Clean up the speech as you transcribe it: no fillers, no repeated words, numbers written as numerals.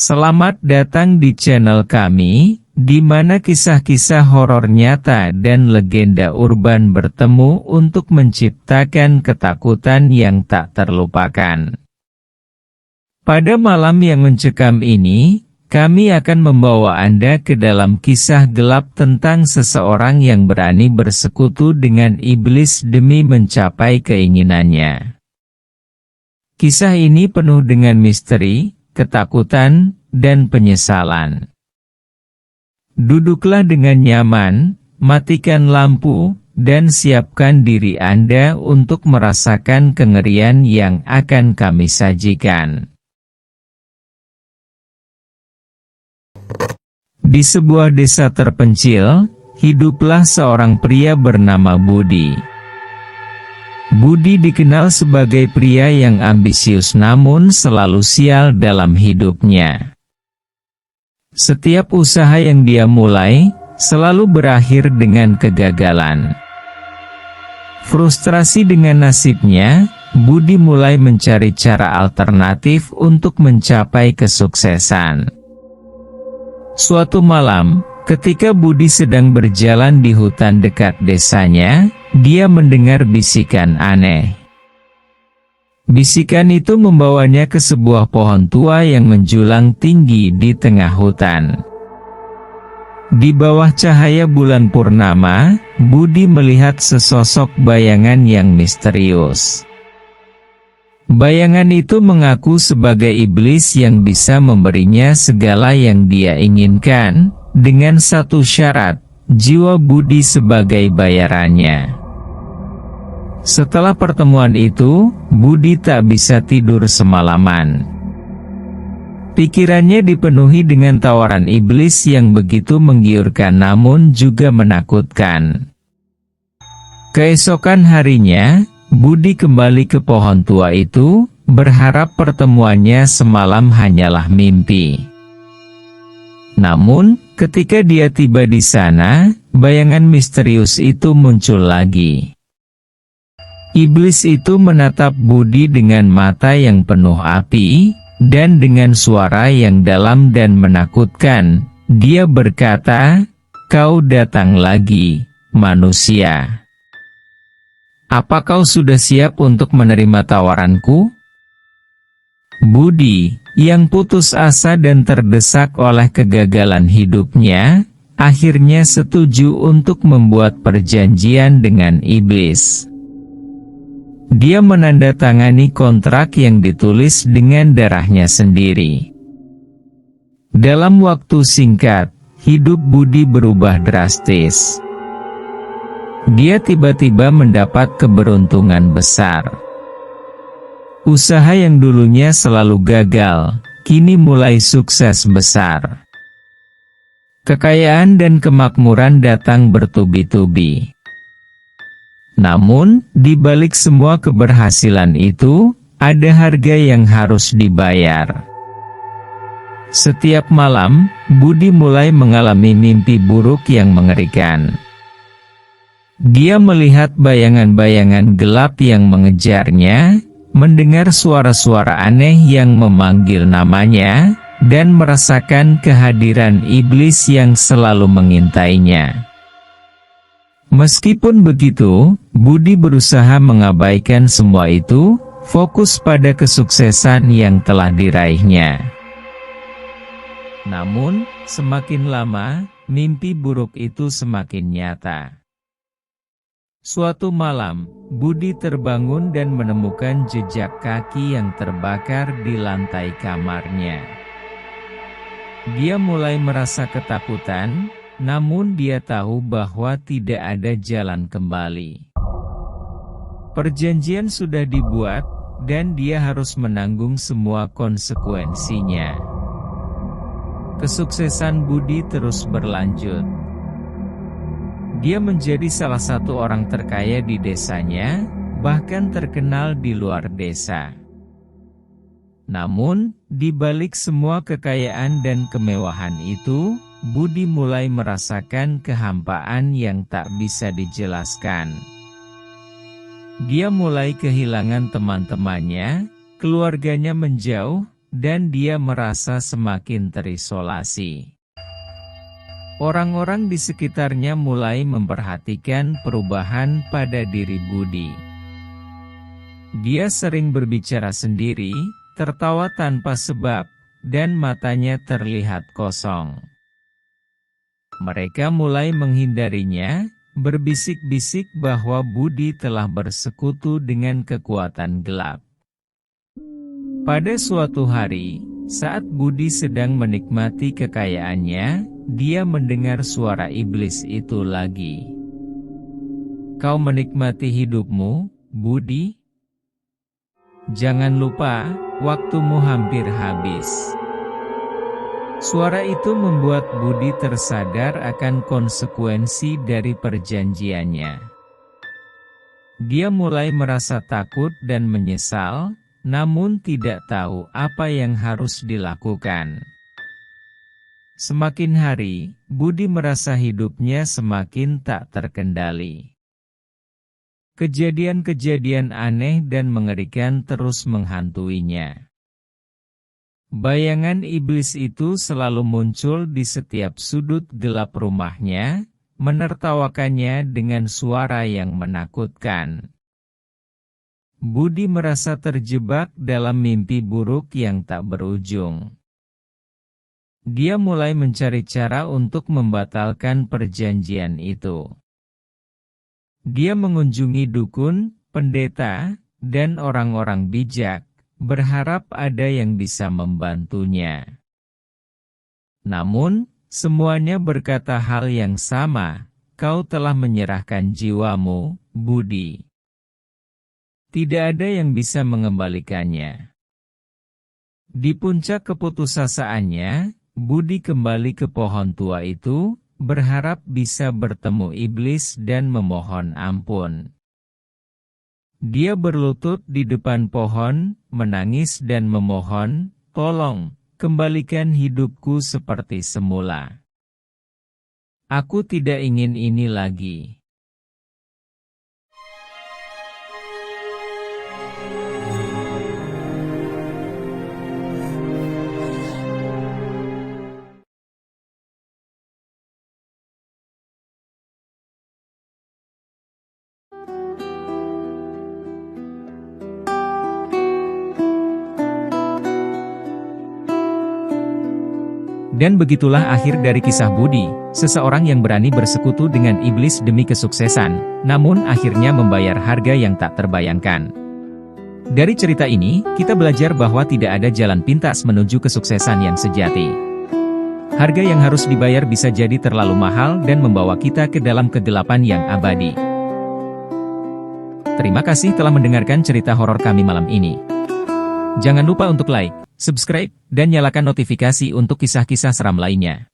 Selamat datang di channel kami, di mana kisah-kisah horor nyata dan legenda urban bertemu untuk menciptakan ketakutan yang tak terlupakan. Pada malam yang mencekam ini, kami akan membawa Anda ke dalam kisah gelap tentang seseorang yang berani bersekutu dengan iblis demi mencapai keinginannya. Kisah ini penuh dengan misteri, ketakutan, dan penyesalan. Duduklah dengan nyaman, matikan lampu, dan siapkan diri Anda untuk merasakan kengerian yang akan kami sajikan. Di sebuah desa terpencil, hiduplah seorang pria bernama Budi. Budi dikenal sebagai pria yang ambisius namun selalu sial dalam hidupnya. Setiap usaha yang dia mulai, selalu berakhir dengan kegagalan. Frustrasi dengan nasibnya, Budi mulai mencari cara alternatif untuk mencapai kesuksesan. Suatu malam, ketika Budi sedang berjalan di hutan dekat desanya, dia mendengar bisikan aneh. Bisikan itu membawanya ke sebuah pohon tua yang menjulang tinggi di tengah hutan. Di bawah cahaya bulan purnama, Budi melihat sesosok bayangan yang misterius. Bayangan itu mengaku sebagai iblis yang bisa memberinya segala yang dia inginkan, dengan satu syarat, jiwa Budi sebagai bayarannya. Setelah pertemuan itu, Budi tak bisa tidur semalaman. Pikirannya dipenuhi dengan tawaran iblis yang begitu menggiurkan namun juga menakutkan. Keesokan harinya, Budi kembali ke pohon tua itu, berharap pertemuannya semalam hanyalah mimpi. Namun, ketika dia tiba di sana, bayangan misterius itu muncul lagi. Iblis itu menatap Budi dengan mata yang penuh api, dan dengan suara yang dalam dan menakutkan, dia berkata, "Kau datang lagi, manusia. Apa kau sudah siap untuk menerima tawaranku?" Budi, yang putus asa dan terdesak oleh kegagalan hidupnya, akhirnya setuju untuk membuat perjanjian dengan iblis. Dia menandatangani kontrak yang ditulis dengan darahnya sendiri. Dalam waktu singkat, hidup Budi berubah drastis. Dia tiba-tiba mendapat keberuntungan besar. Usaha yang dulunya selalu gagal, kini mulai sukses besar. Kekayaan dan kemakmuran datang bertubi-tubi. Namun, di balik semua keberhasilan itu, ada harga yang harus dibayar. Setiap malam, Budi mulai mengalami mimpi buruk yang mengerikan. Dia melihat bayangan-bayangan gelap yang mengejarnya, mendengar suara-suara aneh yang memanggil namanya, dan merasakan kehadiran iblis yang selalu mengintainya. Meskipun begitu, Budi berusaha mengabaikan semua itu, fokus pada kesuksesan yang telah diraihnya. Namun, semakin lama, mimpi buruk itu semakin nyata. Suatu malam, Budi terbangun dan menemukan jejak kaki yang terbakar di lantai kamarnya. Dia mulai merasa ketakutan, namun dia tahu bahwa tidak ada jalan kembali. Perjanjian sudah dibuat, dan dia harus menanggung semua konsekuensinya. Kesuksesan Budi terus berlanjut. Dia menjadi salah satu orang terkaya di desanya, bahkan terkenal di luar desa. Namun, di balik semua kekayaan dan kemewahan itu, Budi mulai merasakan kehampaan yang tak bisa dijelaskan. Dia mulai kehilangan teman-temannya, keluarganya menjauh, dan dia merasa semakin terisolasi. Orang-orang di sekitarnya mulai memperhatikan perubahan pada diri Budi. Dia sering berbicara sendiri, tertawa tanpa sebab, dan matanya terlihat kosong. Mereka mulai menghindarinya, berbisik-bisik bahwa Budi telah bersekutu dengan kekuatan gelap. Pada suatu hari, saat Budi sedang menikmati kekayaannya, dia mendengar suara iblis itu lagi. "Kau menikmati hidupmu, Budi? Jangan lupa, waktumu hampir habis." Suara itu membuat Budi tersadar akan konsekuensi dari perjanjiannya. Dia mulai merasa takut dan menyesal, namun tidak tahu apa yang harus dilakukan. Semakin hari, Budi merasa hidupnya semakin tak terkendali. Kejadian-kejadian aneh dan mengerikan terus menghantuinya. Bayangan iblis itu selalu muncul di setiap sudut gelap rumahnya, menertawakannya dengan suara yang menakutkan. Budi merasa terjebak dalam mimpi buruk yang tak berujung. Dia mulai mencari cara untuk membatalkan perjanjian itu. Dia mengunjungi dukun, pendeta, dan orang-orang bijak, berharap ada yang bisa membantunya. Namun, semuanya berkata hal yang sama, "Kau telah menyerahkan jiwamu, Budi. Tidak ada yang bisa mengembalikannya." Di puncak keputusasaannya, Budi kembali ke pohon tua itu, berharap bisa bertemu iblis dan memohon ampun. Dia berlutut di depan pohon, menangis dan memohon, "Tolong, kembalikan hidupku seperti semula. Aku tidak ingin ini lagi." Dan begitulah akhir dari kisah Budi, seseorang yang berani bersekutu dengan iblis demi kesuksesan, namun akhirnya membayar harga yang tak terbayangkan. Dari cerita ini, kita belajar bahwa tidak ada jalan pintas menuju kesuksesan yang sejati. Harga yang harus dibayar bisa jadi terlalu mahal dan membawa kita ke dalam kegelapan yang abadi. Terima kasih telah mendengarkan cerita horor kami malam ini. Jangan lupa untuk like, subscribe, dan nyalakan notifikasi untuk kisah-kisah seram lainnya.